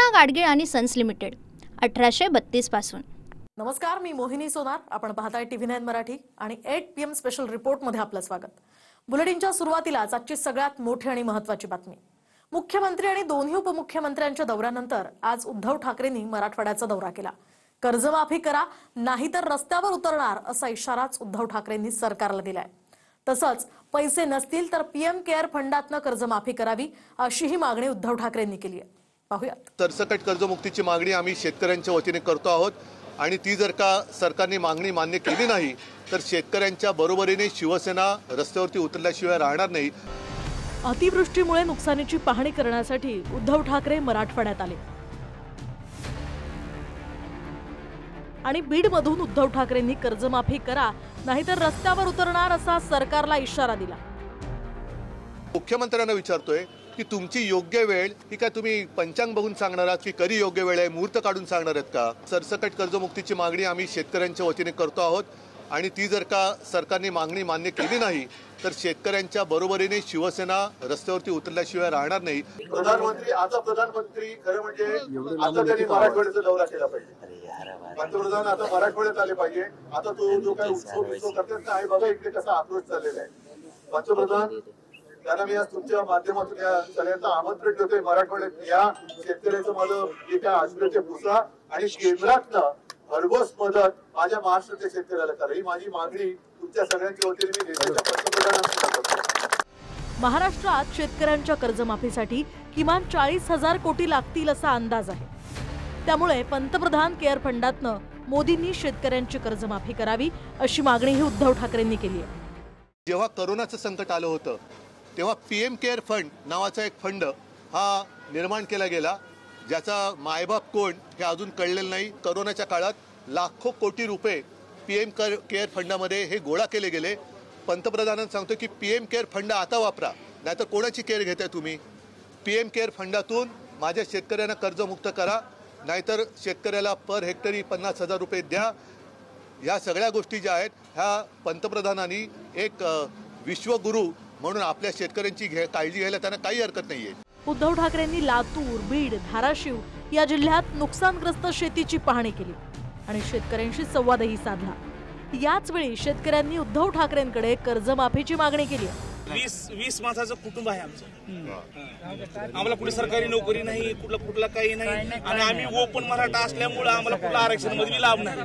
कृष्णा गाडगीळ आणि sons limited 1832 पासून। नमस्कार, मी मोहिनी सोनार। आपण पाहताय TV9 मराठी आणि 8 PM स्पेशल रिपोर्ट मध्ये आपलं स्वागत। बुलेटिनच्या सुरुवातीलाच आजची सगळ्यात मोठी आणि महत्त्वाची बातमी। मुख्यमंत्री आणि दोन्ही उपमुख्यमंत्र्यांच्या दौऱ्यानंतर आज उद्धव ठाकरेंनी मराठवाड्याचा दौरा केला। कर्जमाफी करा नाहीतर रस्त्यावर उतरणार असा इशाराच उद्धव ठाकरेंनी सरकारला दिलाय। तसंच पैसे नसतील तर PM केअर फंडातनं कर्जमाफी करावी अशीही मागणी उद्धव ठाकरेंनी केली आहे। पाहूयात। सरसकट कर्जमुक्तीची मागणी आम्ही शेतकऱ्यांच्या वतीने करतो आहोत आणि ती जर का सरकारने मागणी मान्य केली नाही तर शेतकऱ्यांच्या बरोबरीने शिवसेना रस्त्यावरती उतरल्याशिवाय राहणार नाही। अतिवृष्टीमुळे नुकसानीची पाहणी करण्यासाठी उद्धव ठाकरे मराठवाड्यात आले आणि बीडमधून उद्धव ठाकरेंनी कर्जमाफी करा नाहीतर रस्त्यावर उतरणार असा सरकारला इशारा दिला। मुख्यमंत्र्यांना विचारतोय की तुमची योग्य वेळ ही काय तुम्ही पंचांग बघून सांगणार आहात की कधी योग्य वेळ आहे मुहूर्त काढून सांगणार आहेत का? सरसकट कर्जमुक्तीची मागणी आम्ही शेतकऱ्यांच्या वतीने करतो आहोत आणि ती जर का सरकारने मागणी मान्य केली नाही तर शेतकऱ्यांच्या बरोबरीने शिवसेना रस्त्यावरती उतरल्याशिवाय राहणार नाही। प्रधानमंत्री खरं म्हणजे आता त्यांनी मराठवाड्याचा दौरा केला पाहिजे। पंतप्रधान आता मराठवाड्यात आले पाहिजे। आता तो जो काय उत्सव करतात ना आहे बघा इकडे कसा आक्रोश चाललेला आहे। पंतप्रधान त्यांना मी आज तुमच्या माध्यमातून या सगळ्यांचं आमंत्रण देतोय मराठवाड्यात या शेतकऱ्याचं माझं जे काय आश्रयाचे पुसा आणि केंद्रातनं भरघोस मदत माझ्या महाराष्ट्राच्या शेतकऱ्याला करा ही माझी मागणी तुमच्या सगळ्यांच्या वतीने मी देशाच्या पंतप्रधानांना करतो। महाराष्ट्रात शेतकऱ्यांच्या कर्जमाफीसाठी किमान 40,000 कोटी लागतील असा अंदाज आहे। त्यामुळे पंतप्रधान केअर फंडातनं मोदींनी शेतकऱ्यांची कर्जमाफी करावी अशी मागणीही उद्धव ठाकरेंनी केली आहे। जेव्हा कोरोनाचं संकट आलं होतं तेव्हा PM केअर फंड नावाचा एक फंड हा निर्माण केला गेला ज्याचा मायबाप कोण हे अजून कळलेलं नाही। कोरोनाच्या काळात लाखो कोटी रुपये PM केअर फंडामध्ये हे गोळा केले गेले। पंतप्रधानांना सांगतो की PM केअर फंड आता वापरा नाहीतर कोणाची केअर घेताय तुम्ही? PM केअर फंडातून माझ्या शेतकऱ्यांना कर्जमुक्त करा नाहीतर शेतकऱ्याला पर हेक्टरी 50,000 रुपये द्या। या सगळ्या गोष्टी ज्या आहेत ह्या पंतप्रधानांनी एक विश्वगुरू म्हणून आपल्या शेतकऱ्यांची काळजी घ्यायला त्यांना काही हरकत नाहीये। उद्धव ठाकरेंनी लातूर, बीड, धाराशिव या जिल्ह्यात नुकसानग्रस्त शेतीची पाहणी केली आणि शेतकऱ्यांशी संवादही साधला। याच वेळी शेतकऱ्यांनी उद्धव ठाकरेंकडे कर्जमाफीची मागणी केली। 20 माणसाचं कुटुंब आहे आमचं। आम्हाला कुठे सरकारी नोकरी नाही, कुठला काही नाही आणि आम्ही ओपन मराठा असल्यामुळे आम्हाला कुठला आरक्षण मध्ये लाभ नाही।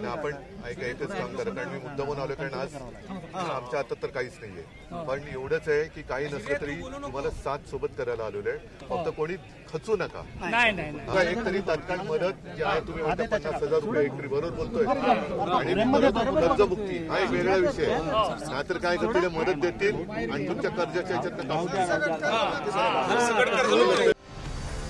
आपण एकच काम करा कारण मी मुद्दा म्हणून आलो कारण आज आमच्या हातात तर काहीच नाहीये। पण एवढंच आहे की काही नसलं तरी तुम्हाला साथ सोबत करायला आलेलो आहे। फक्त कोणी खचू नका। नाही एक तरी तात्काळ मदत जी आहे तुम्ही म्हणता 50,000 रुपये हेक्टरी बरोबर बोलतोय आणि कर्जमुक्ती हा एक वेगळा विषय आहे। नाहीतर काय करतील मदत देतील आणि तुमच्या कर्जाच्या ह्याच्यातनं काढून।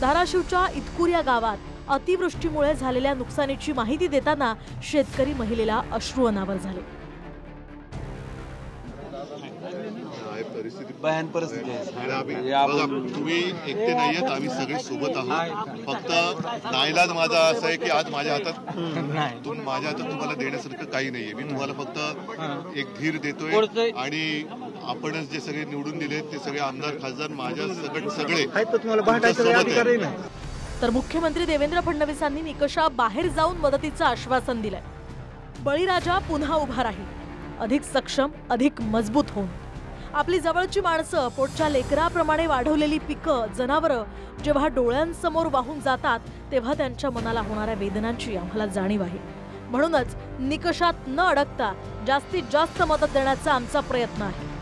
धाराशिवच्या इतकूर या गावात अतिवृष्टीमुळे झालेल्या नुकसानीची माहिती देताना शेतकरी महिलेला अश्रू अनावर झाले। भयान परिस्थिती आहे। तुम्ही एकटे नाहीयेत, आम्ही सगळे सोबत आहोत। फक्त नाईलाज माझा असा आहे की आज माझ्या हातात तुम्हाला देण्यासारखं काही नाहीये। मी तुम्हाला फक्त एक धीर देतोय आणि आपणच जे सगळे निवडून दिले ते सगळे आमदार खासदार माझ्या सगळे तर मुख्यमंत्री देवेंद्र फडणवीसांनी निकषा बाहेर जाऊन मदतीचं आश्वासन दिलंय। बळीराजा पुन्हा उभा राहील, अधिक सक्षम, अधिक मजबूत होऊन। आपली जवळची माणसं, पोटच्या लेकराप्रमाणे वाढवलेली पिकं, जनावरं जेव्हा डोळ्यांसमोर वाहून जातात तेव्हा त्यांच्या मनाला होणाऱ्या वेदनांची आम्हाला जाणीव आहे। म्हणूनच निकषात न अडकता जास्तीत जास्त मदत देण्याचा आमचा प्रयत्न आहे।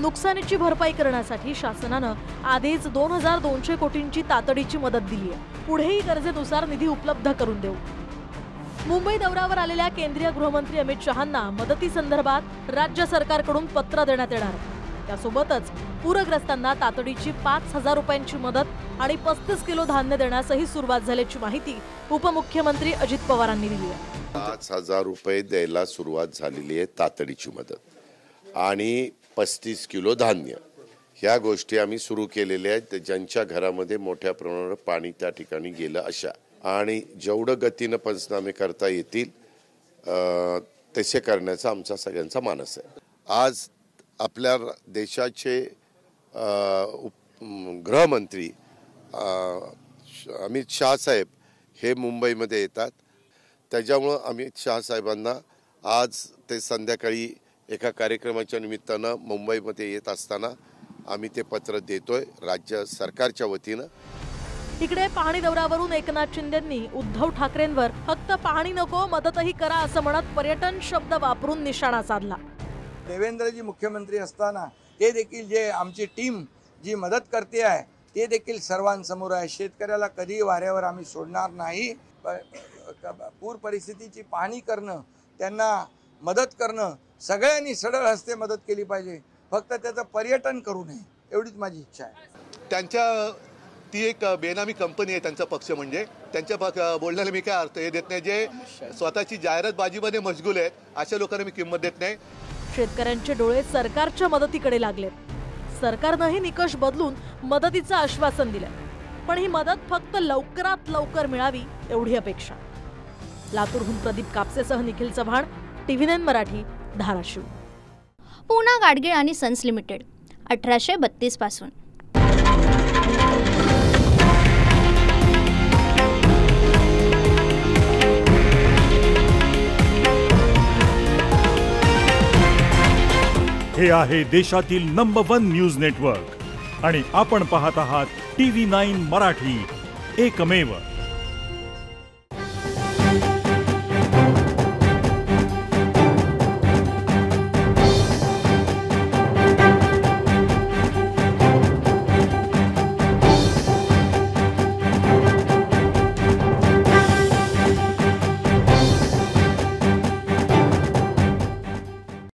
नुकसानीची भरपाई करण्यासाठी शासनानं आधीच 2,200 कोटींची तातडीची मदत दिली आहे। पुढेही गरजेनुसार निधी उपलब्ध करून देऊ। मुंबई दौऱ्यावर आलेल्या केंद्रीय गृहमंत्री अमित शहांना मदतीसंदर्भात राज्य सरकारकडून पत्र देण्यात येणार आहे। त्यासोबतच पूरग्रस्तांना तातडीची 5,000 रुपयांची मदत आणि 35 किलो धान्य देण्यासही सुरुवात झाल्याची माहिती उपमुख्यमंत्री अजित पवारांनी दिली आहे। 5,000 रुपये द्यायला सुरुवात झालेली आहे तातडीची मदत आणि 35 किलो धान्य ह्या गोष्टी आम्ही सुरू केलेल्या आहेत। ज्यांच्या घरामध्ये मोठ्या प्रमाणावर पाणी त्या ठिकाणी गेलं अशा आणि जेवढं गतीनं पंचनामे करता येतील तसे करण्याचा आमचा सगळ्यांचा मानस आहे। आज आपल्या देशाचे गृहमंत्री अमित शहा साहेब हे मुंबईमध्ये येतात, त्याच्यामुळं अमित शहा साहेबांना आज ते संध्याकाळी एका कार्यक्रमाच्या निमित्तानं मुंबईमध्ये येत असताना आम्ही ते पत्र देतोय राज्य सरकारच्या वतीनं. इकडे पाहणी दौऱ्यावरून एकनाथ शिंदेंनी उद्धव ठाकरेंवर फक्त पाहणी नको मदतही करा असं म्हणत पर्यटन शब्द वापरून निशाणा साधला. देवेंद्रजी मुख्यमंत्री असताना ते देखील जे आमची टीम जी मदत करते आहे ते देखील सर्वांसमोर आहे. शेतकऱ्याला कधी वाऱ्यावर आम्ही सोडणार नाही. पूर परिस्थितीची पाहणी करणं, त्यांना मदत करणं, सगळ्यांनी सरळ हस्ते मदत केली पाहिजे. फक्त त्याचं पर्यटन करू नये एवढीच माझी इच्छा आहे. ती एक बेनामी कंपनी आहे त्यांचा पक्ष, म्हणजे त्यांच्या बोलण्याला मी काय अर्थ हे देत नाही. जे स्वतःची जाहिरातबाजीमध्ये मशगूल आहेत अशा लोकांना मी किंमत देत नाही. शेतकऱ्यांचे डोळे सरकारच्या मदतीकडे लागलेत. सरकारनंही निकष बदलून मदतीचं आश्वासन दिलंय, पण ही मदत फक्त लवकरात लवकर मिळावी एवढी अपेक्षा. लातूरहून प्रदीप कापसेसह निखिल चव्हाण, TV9 मराठी, धाराशिव. पूना गाडगीळ आणि सन्स लिमिटेड 1832 पासून. हे आहे देशातील नंबर 1 न्यूज नेटवर्क आणि आपण पाहत आहात TV9 मराठी, एकमेव.